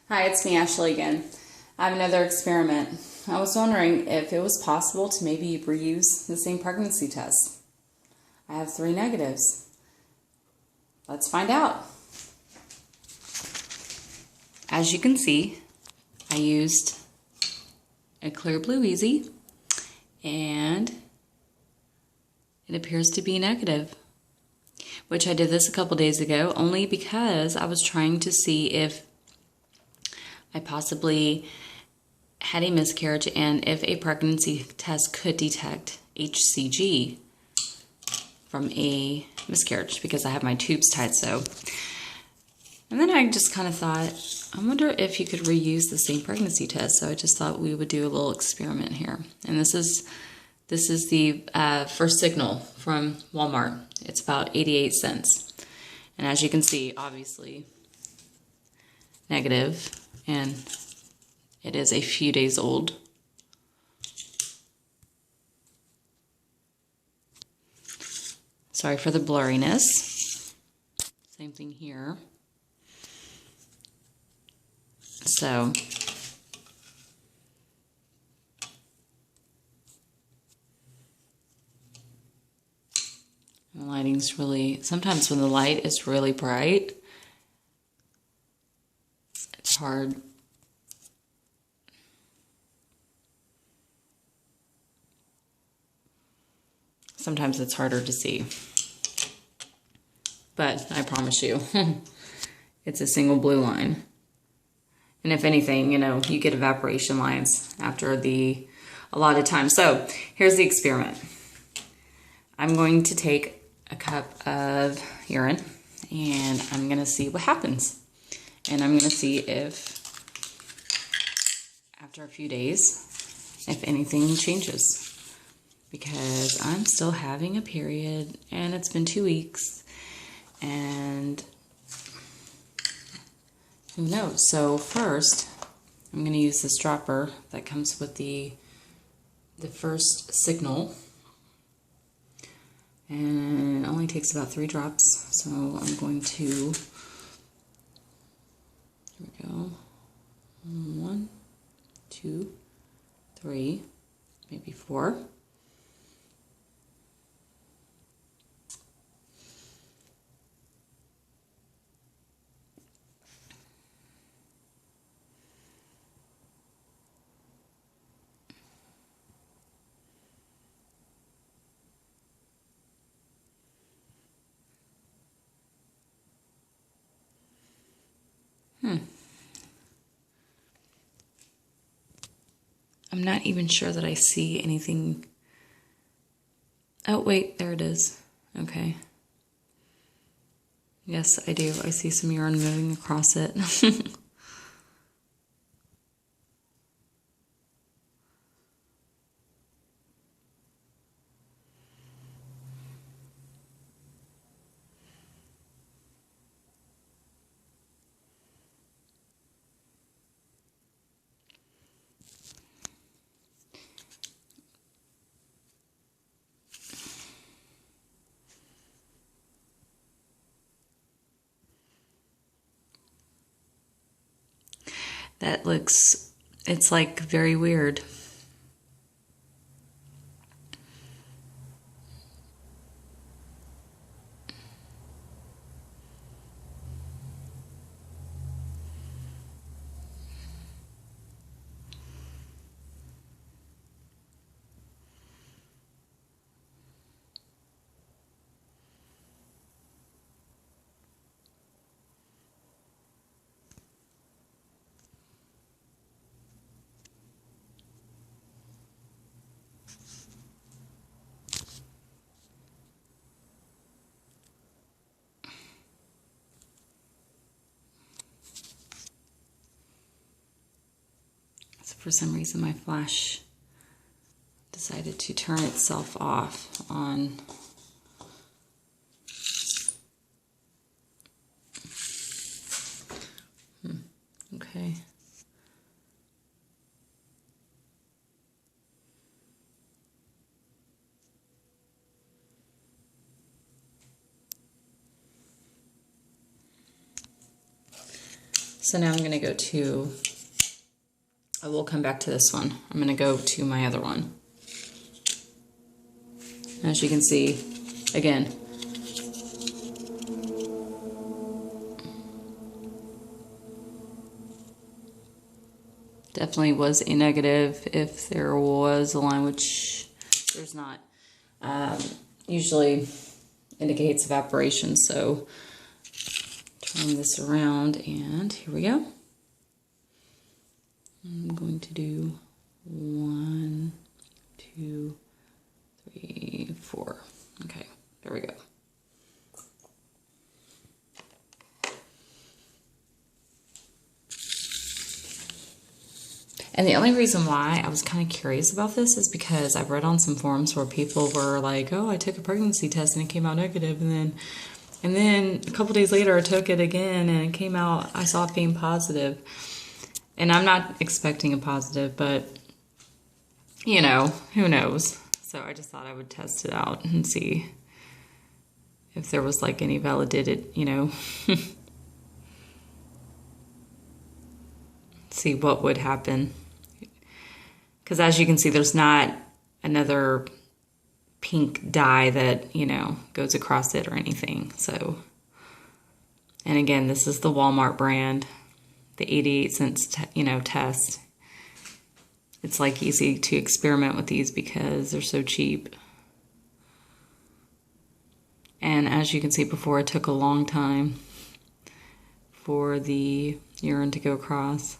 Hi, it's me, Ashley again. I have another experiment. I was wondering if it was possible to maybe reuse the same pregnancy test. I have 3 negatives. Let's find out. As you can see, I used a Clearblue Easy and it appears to be negative, which I did this a couple days ago only because I was trying to see if I possibly had a miscarriage and if a pregnancy test could detect HCG from a miscarriage because I have my tubes tied so. And then I just kind of thought, I wonder if you could reuse the same pregnancy test. So I just thought we would do a little experiment here. And this is the first Signal from Walmart. It's about 88 cents. And as you can see, obviously negative, and it is a few days old. Sorry for the blurriness. Same thing here. So the lighting's really, sometimes when the light is really bright, it's hard. Sometimes it's harder to see. But I promise you, it's a single blue line. And if anything, you know, you get evaporation lines after the allotted time. So here's the experiment. I'm going to take a cup of urine and I'm going to see what happens. And I'm going to see if, after a few days, if anything changes. Because I'm still having a period and it's been 2 weeks and who knows? So first, I'm going to use this dropper that comes with the first Signal. And it only takes about 3 drops. So I'm going to, here we go, 1, 2, 3, maybe 4. I'm not even sure that I see anything. Oh, wait, there it is. Okay. Yes, I do. I see some urine moving across it. That looks, it's like very weird. So for some reason my flash decided to turn itself off on okay. So now I'm going to go to, I will come back to this one. I'm going to go to my other one. As you can see, again, definitely was a negative if there was a line, which there's not. Usually indicates evaporation, so turn this around and here we go. I'm going to do 1, 2, 3, 4. Okay, there we go. And the only reason why I was kind of curious about this is because I've read on some forums where people were like, oh, I took a pregnancy test and it came out negative, and then a couple days later I took it again and it came out, I saw it being positive. And I'm not expecting a positive, but you know, who knows? So I just thought I would test it out and see if there was like any validated, you know, see what would happen. Because as you can see, there's not another pink dye that, you know, goes across it or anything. So, and again, this is the Walmart brand, the 88 cents, you know, test. It's like easy to experiment with these because they're so cheap. And as you can see before, it took a long time for the urine to go across.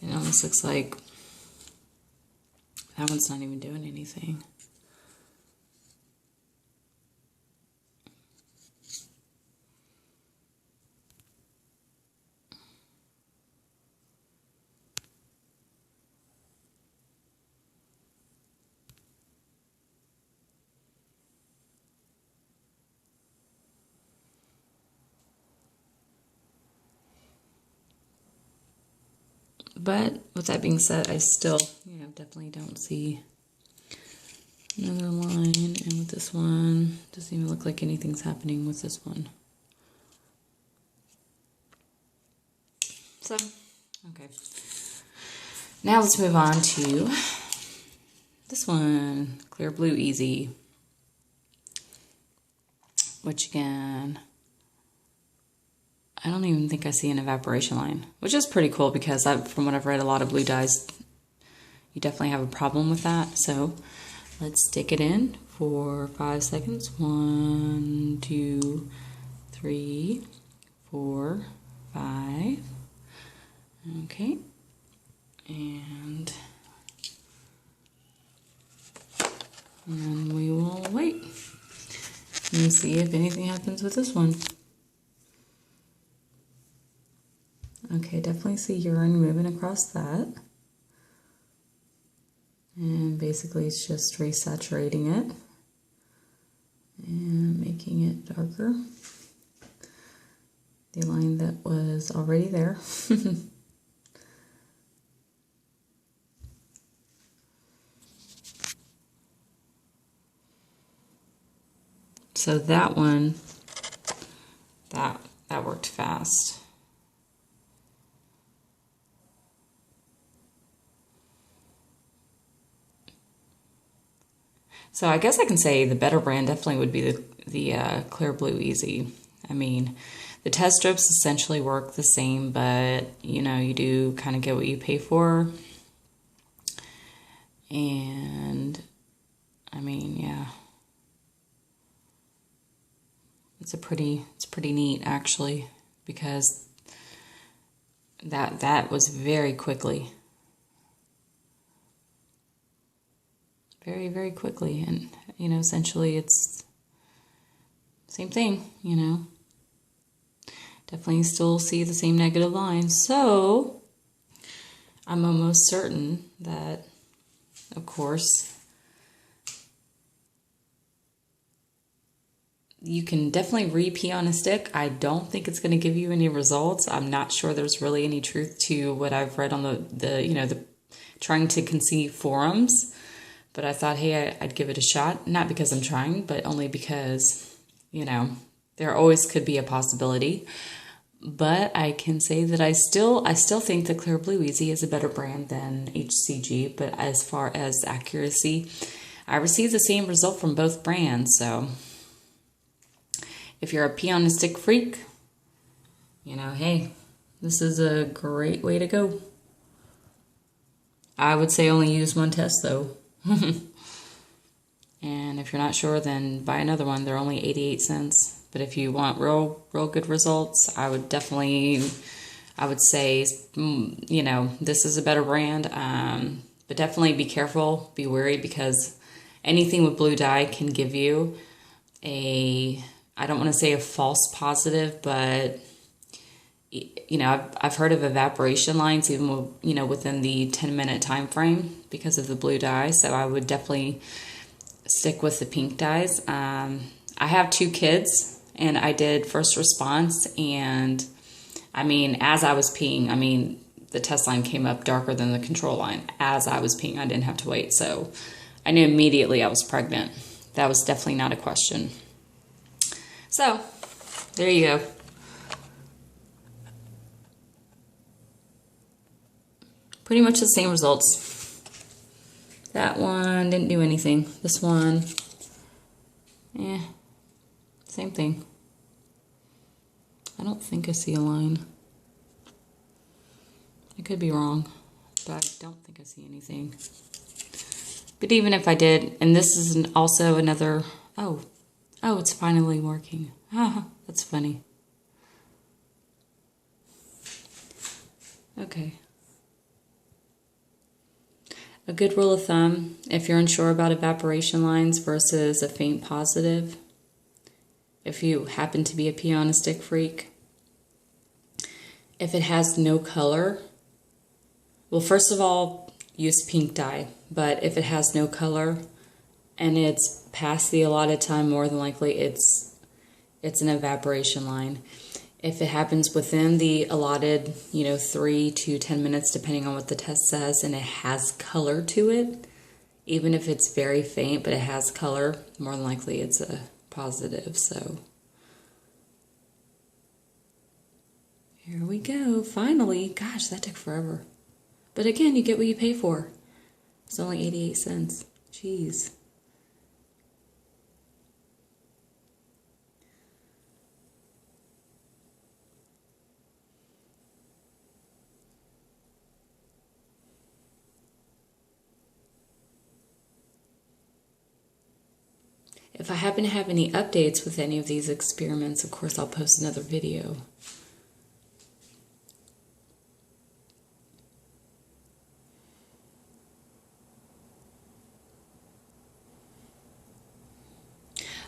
It almost looks like that one's not even doing anything. But with that being said, I still, you know, definitely don't see another line. And with this one, doesn't even look like anything's happening with this one. So, okay. Now let's move on to this one, Clearblue Easy. Which again, I don't even think I see an evaporation line, which is pretty cool because from what I've read, a lot of blue dyes, you definitely have a problem with that. So let's stick it in for 5 seconds. 1, 2, 3, 4, 5. Okay. And we will wait and see if anything happens with this one. Okay, definitely see urine moving across that. And basically it's just resaturating it and making it darker. The line that was already there. So that one, that worked fast. So I guess I can say the better brand definitely would be the Clearblue Easy. I mean, the test strips essentially work the same, but you know, you do kind of get what you pay for. And I mean, yeah, it's pretty neat actually, because That was very quickly. Very, very quickly. And, you know, essentially it's same thing, you know. Definitely still see the same negative lines. So I'm almost certain that, of course, you can definitely re-pee on a stick. I don't think it's going to give you any results. I'm not sure there's really any truth to what I've read on the trying to conceive forums. But I thought, hey, I'd give it a shot. Not because I'm trying, but only because, you know, there always could be a possibility. But I can say that I still think that Clearblue Easy is a better brand than HCG. But as far as accuracy, I received the same result from both brands. So if you're a pee on a stick freak, you know, hey, this is a great way to go. I would say only use one test though. And if you're not sure, then buy another one. They're only 88 cents. But if you want real good results, I would say, you know, this is a better brand. But definitely be careful, be wary, because anything with blue dye can give you I don't want to say a false positive, but you know, I've heard of evaporation lines even, you know, within the 10-minute time frame because of the blue dye. So I would definitely stick with the pink dyes. I have 2 kids and I did first response, and I mean, as I was peeing, I mean, the test line came up darker than the control line. As I was peeing, I didn't have to wait. So I knew immediately I was pregnant. That was definitely not a question. So there you go. Pretty much the same results. That one didn't do anything. This one, same thing. I don't think I see a line. I could be wrong, but I don't think I see anything. But even if I did, and this is also another, oh, it's finally working. That's funny. Okay. A good rule of thumb, if you're unsure about evaporation lines versus a faint positive, if you happen to be a pee on a stick freak, if it has no color, well, first of all, use pink dye. But if it has no color and it's past the allotted time, more than likely it's an evaporation line. If it happens within the allotted, 3 to 10 minutes, depending on what the test says, and it has color to it, even if it's very faint, but it has color, more than likely it's a positive. So here we go. Finally. Gosh, that took forever. But again, you get what you pay for. It's only 88 cents. Jeez. If I happen to have any updates with any of these experiments, of course, I'll post another video.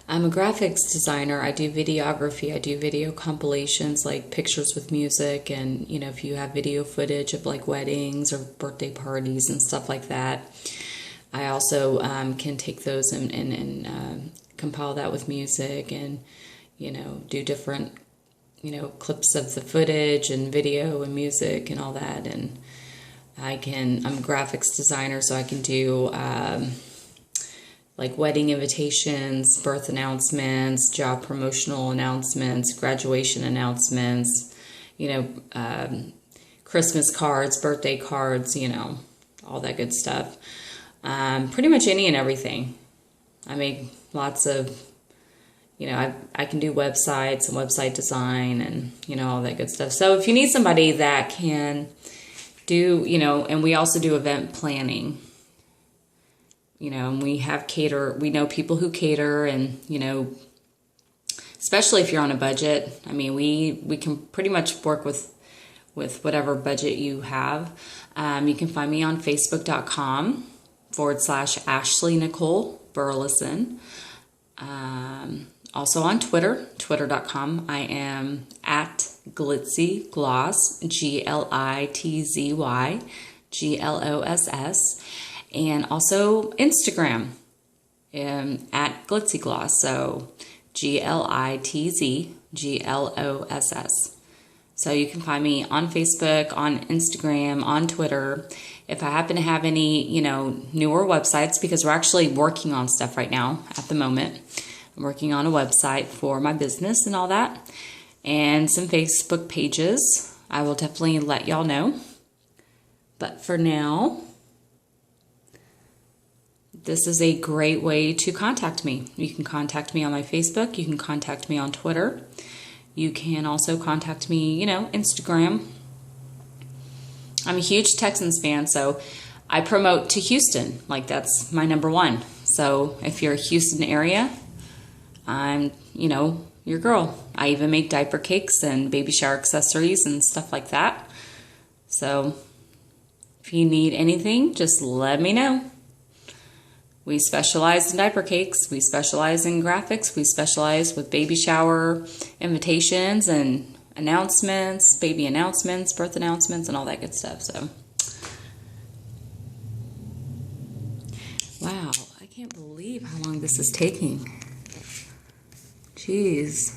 I'm a graphics designer. I do videography. I do video compilations, like pictures with music, and if you have video footage of like weddings or birthday parties and stuff like that. I also can take those and compile that with music and, do different, clips of the footage and video and music and all that. And I'm a graphics designer, so I can do like wedding invitations, birth announcements, job promotional announcements, graduation announcements, Christmas cards, birthday cards, all that good stuff. Pretty much any and everything. I make lots of, I can do websites and website design and, all that good stuff. So if you need somebody that can do, and we also do event planning, and we know people who cater and, especially if you're on a budget. I mean, we can pretty much work with with whatever budget you have. You can find me on facebook.com/Ashley Nicole Burleson. Also on Twitter, twitter.com. I am at Glitzy Gloss, GLITZY GLOSS, and also Instagram at Glitzy Gloss, so GLITZGLOSS. So you can find me on Facebook, on Instagram, on Twitter. If I happen to have any, newer websites, because we're actually working on stuff right now at the moment. I'm working on a website for my business and all that, and some Facebook pages. I will definitely let y'all know. But for now, this is a great way to contact me. You can contact me on my Facebook. You can contact me on Twitter. You can also contact me, Instagram. I'm a huge Texans fan, so I promote to Houston. Like, that's my number one. So if you're a Houston area, I'm, your girl. I even make diaper cakes and baby shower accessories and stuff like that. So if you need anything, just let me know. We specialize in diaper cakes. We specialize in graphics. We specialize with baby shower invitations and announcements, baby announcements, birth announcements, and all that good stuff. So, wow, I can't believe how long this is taking. Jeez.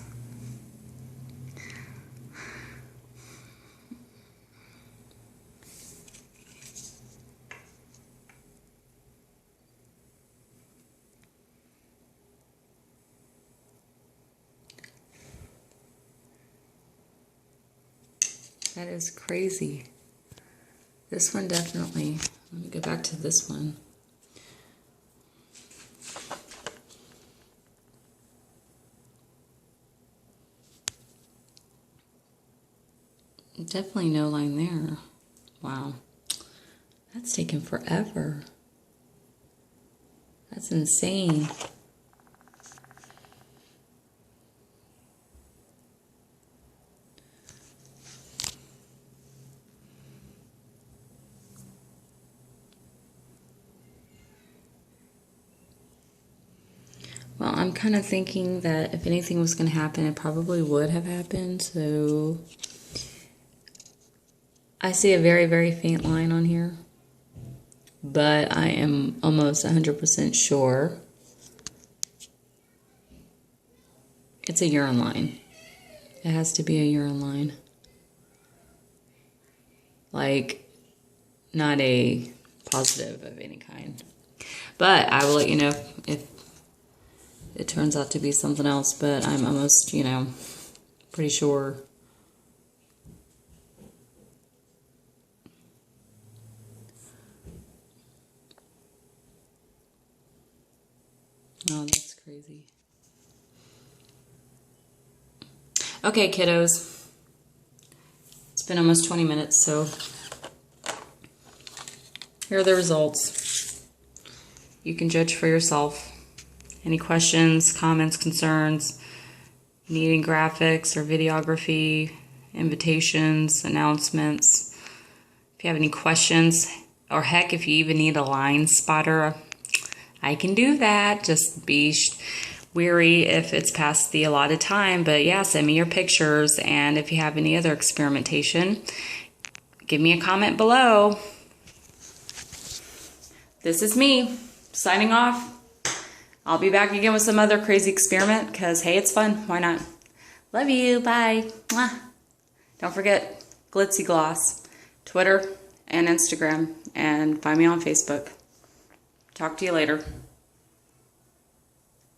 That is crazy. This one definitely. Let me go back to this one. Definitely no line there. Wow. That's taken forever. That's insane. Well, I'm kind of thinking that if anything was going to happen, it probably would have happened. So I see a very, very faint line on here, but I am almost 100% sure it's a urine line. It has to be a urine line. Like, not a positive of any kind. But I will let you know if it turns out to be something else, but I'm almost, pretty sure. Oh, that's crazy. Okay, kiddos. It's been almost 20 minutes, so here are the results. You can judge for yourself. Any questions, comments, concerns, needing graphics or videography, invitations, announcements. If you have any questions, or heck, if you even need a line spotter, I can do that. Just be wary if it's past the allotted time. But yeah, send me your pictures. And if you have any other experimentation, give me a comment below. This is me signing off. I'll be back again with some other crazy experiment because, hey, it's fun. Why not? Love you. Bye. Mwah. Don't forget Glitzy Gloss, Twitter and Instagram, and find me on Facebook. Talk to you later.